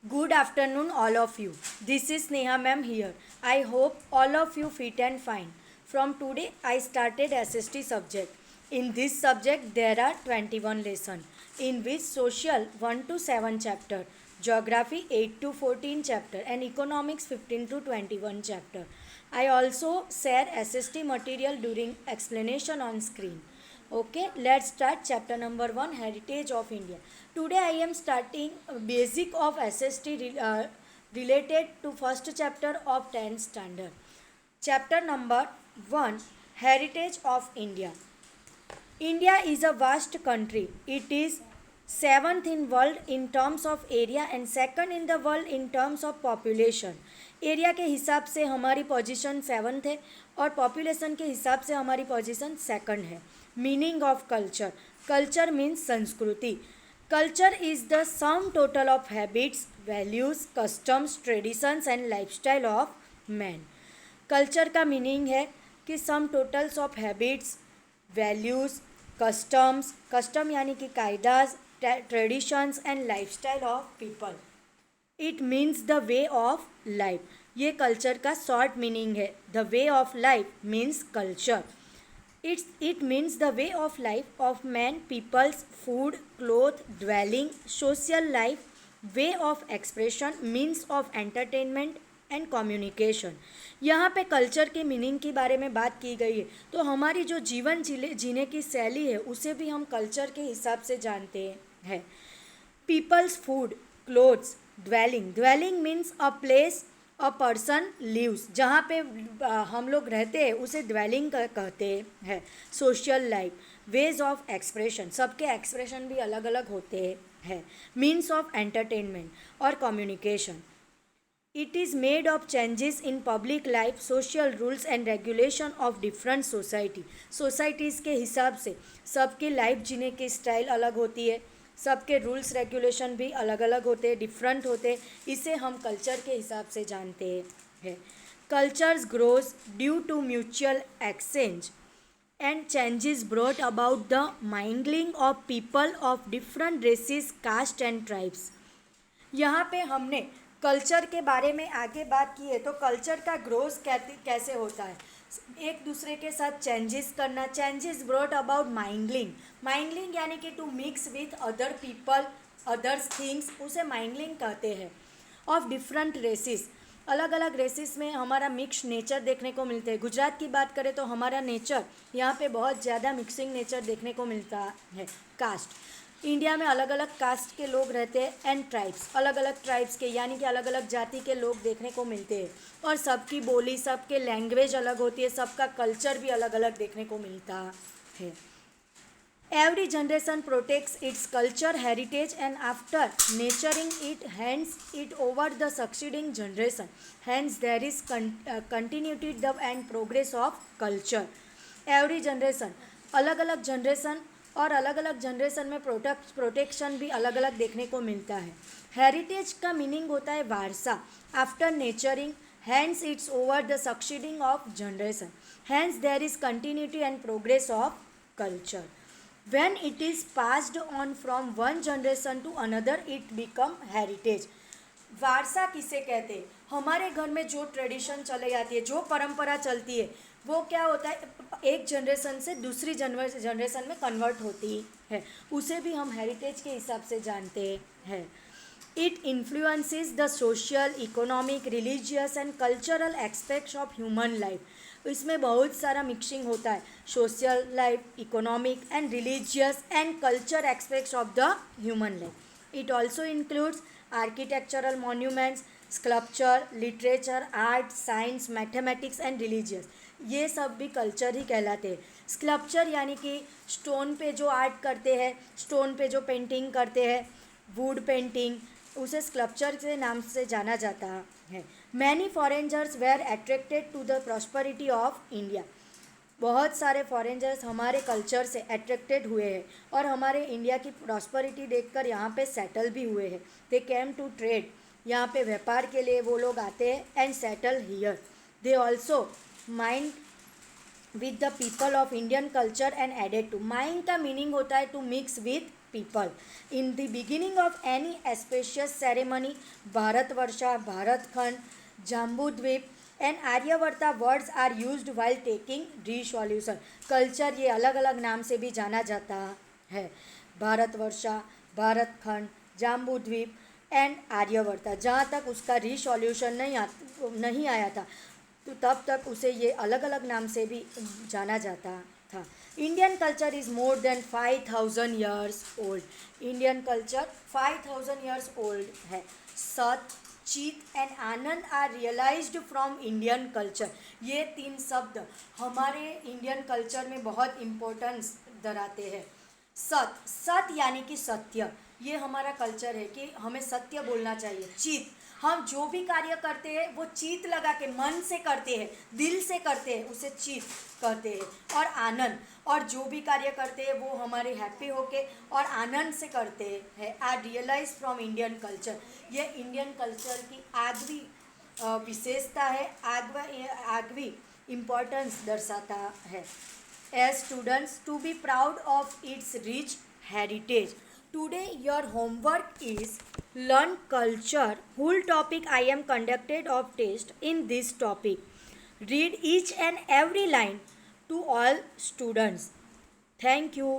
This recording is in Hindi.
Good afternoon, all of you. This is Neha ma'am here. I hope all of you fit and fine. From today, I started SST subject. In this subject, there are 21 lessons, in which social 1 to 7 chapter, geography 8 to 14 chapter, and economics 15 to 21 chapter. I also share SST material during explanation on screen. Okay, let's start chapter number 1, Heritage of India. Today I am starting basic of SST related to first chapter of 10th standard. Chapter number 1, Heritage of India. India is a vast country. It is seventh in world in terms of area and second in the world in terms of population. Area के हिसाब से हमारी पोजीशन सेवन्थ है और पॉपुलेशन के हिसाब से हमारी पोजीशन सेकंड है. Meaning of culture. Culture means संस्कृति. Culture is the sum total of habits, values, customs, traditions and lifestyle of man. Culture का मीनिंग है कि sum totals of habits, values, customs, custom यानी कि कायदाज, traditions and lifestyle of people. It means the way of life. ये कल्चर का शॉर्ट मीनिंग है. The way of life means culture. It means the way of life of man, peoples, food, cloth, dwelling, social life, way of expression, means of entertainment and communication. यहाँ पे कल्चर के मीनिंग के बारे में बात की गई है. तो हमारी जो जीवन जीने की शैली है उसे भी हम कल्चर के हिसाब से जानते हैं. Peoples, food, clothes, dwelling. Dwelling means a place a person lives. जहाँ पे हम लोग रहते हैं उसे ड्वेलिंग कहते हैं. Social life, ways of expression. सबके एक्सप्रेशन भी अलग अलग होते हैं. मीन्स ऑफ एंटरटेनमेंट और communication. It is made of changes in public life, social rules and regulation of different society. Societies के हिसाब से सबकी लाइफ जीने की स्टाइल अलग होती है. सबके रूल्स रेगुलेशन भी अलग अलग होते हैं, डिफरेंट होते हैं. इसे हम कल्चर के हिसाब से जानते हैं. Cultures grows due to mutual exchange and changes brought about the mingling of people of different races, caste and tribes. यहाँ पे हमने कल्चर के बारे में आगे बात की है. तो कल्चर का ग्रोथ कैसे होता है? एक दूसरे के साथ चेंजेस करना. Changes brought about mingling. Mingling यानी कि to mix with other people, others things, उसे माइंगलिंग कहते हैं. Of different races. अलग अलग रेसिस में हमारा मिक्स नेचर देखने को मिलते हैं. गुजरात की बात करें तो हमारा नेचर यहाँ पे बहुत ज़्यादा मिक्सिंग नेचर देखने को मिलता है. कास्ट. इंडिया में अलग अलग कास्ट के लोग रहते हैं. And tribes. अलग अलग ट्राइब्स के यानी कि अलग अलग जाति के लोग देखने को मिलते हैं. और सबकी बोली, सबके लैंग्वेज अलग होती है. सबका कल्चर भी अलग अलग देखने को मिलता है. Every generation protects its culture heritage and after nurturing it hands it over the succeeding generation. Hands there is continuity the and progress of culture. Every generation, अलग अलग जनरेशन और अलग अलग जनरेशन में प्रोटेक्शन भी अलग अलग देखने को मिलता है. हेरिटेज का मीनिंग होता है वारसा. After nurturing, hands its over the succeeding of generation. Hands there is continuity and progress of culture. When it is passed on from one generation to another it become heritage. वारसा किसे कहते हैं? हमारे घर में जो ट्रेडिशन चले जाती है, जो परंपरा चलती है, वो क्या होता है, एक जनरेशन से दूसरी जनरेशन में कन्वर्ट होती है. उसे भी हम हेरिटेज के हिसाब से जानते हैं. It influences the social, economic, religious and cultural aspects of human life. इसमें बहुत सारा मिक्सिंग होता है. Social life, economic and religious and culture aspects of the human life. It also includes architectural monuments, sculpture, literature, art, science, mathematics and religious. ये सब भी कल्चर ही कहलाते हैं. स्कल्पचर यानी कि स्टोन पे जो आर्ट करते हैं, स्टोन पे जो पेंटिंग करते हैं, वुड पेंटिंग, उसे स्कल्पचर के नाम से जाना जाता है. Many foreigners were attracted to the prosperity of India. बहुत सारे फॉरेनर्स हमारे कल्चर से अट्रैक्टेड हुए हैं और हमारे इंडिया की प्रॉस्पेरिटी देखकर यहाँ पे सेटल भी हुए हैं. They came to trade. यहाँ पे व्यापार के लिए वो लोग आते हैं and settle here. They also mind with the people of Indian culture and added to. Mind का मीनिंग होता है to mix with people. In the beginning of any auspicious ceremony, Bharatvarsha, Bharatkhand, Jambudvip and Aryavarta words are used while taking resolution. Culture ये अलग अलग नाम से भी जाना जाता है. भारतवर्षा, भारतखंड, जाम्बूद्वीप एंड आर्यवर्ता. जहाँ तक उसका रिसॉल्यूशन नहीं आया था तो तब तक उसे ये अलग अलग नाम से भी जाना जाता था. Indian culture is more than 5000 years old. Indian culture 5000 years old है. Sat, chit and anand are realised from Indian culture. ये तीन शब्द हमारे इंडियन कल्चर में बहुत इम्पोर्टेंस धराते हैं. सत, सत यानी कि सत्य. ये हमारा कल्चर है कि हमें सत्य बोलना चाहिए. चित, हम जो भी कार्य करते हैं वो चित लगा के मन से करते हैं, दिल से करते हैं, उसे चित कहते हैं. और आनंद, और जो भी कार्य करते हैं वो हमारे हैप्पी होके और आनंद से करते हैं. Are realise from Indian culture. ये इंडियन कल्चर की आगवी विशेषता है, आगवी इम्पोर्टेंस दर्शाता है. As students, to be proud of its rich heritage. Today your homework is learn culture. Whole topic I am conducted of test in this topic. Read each and every line to all students. Thank you.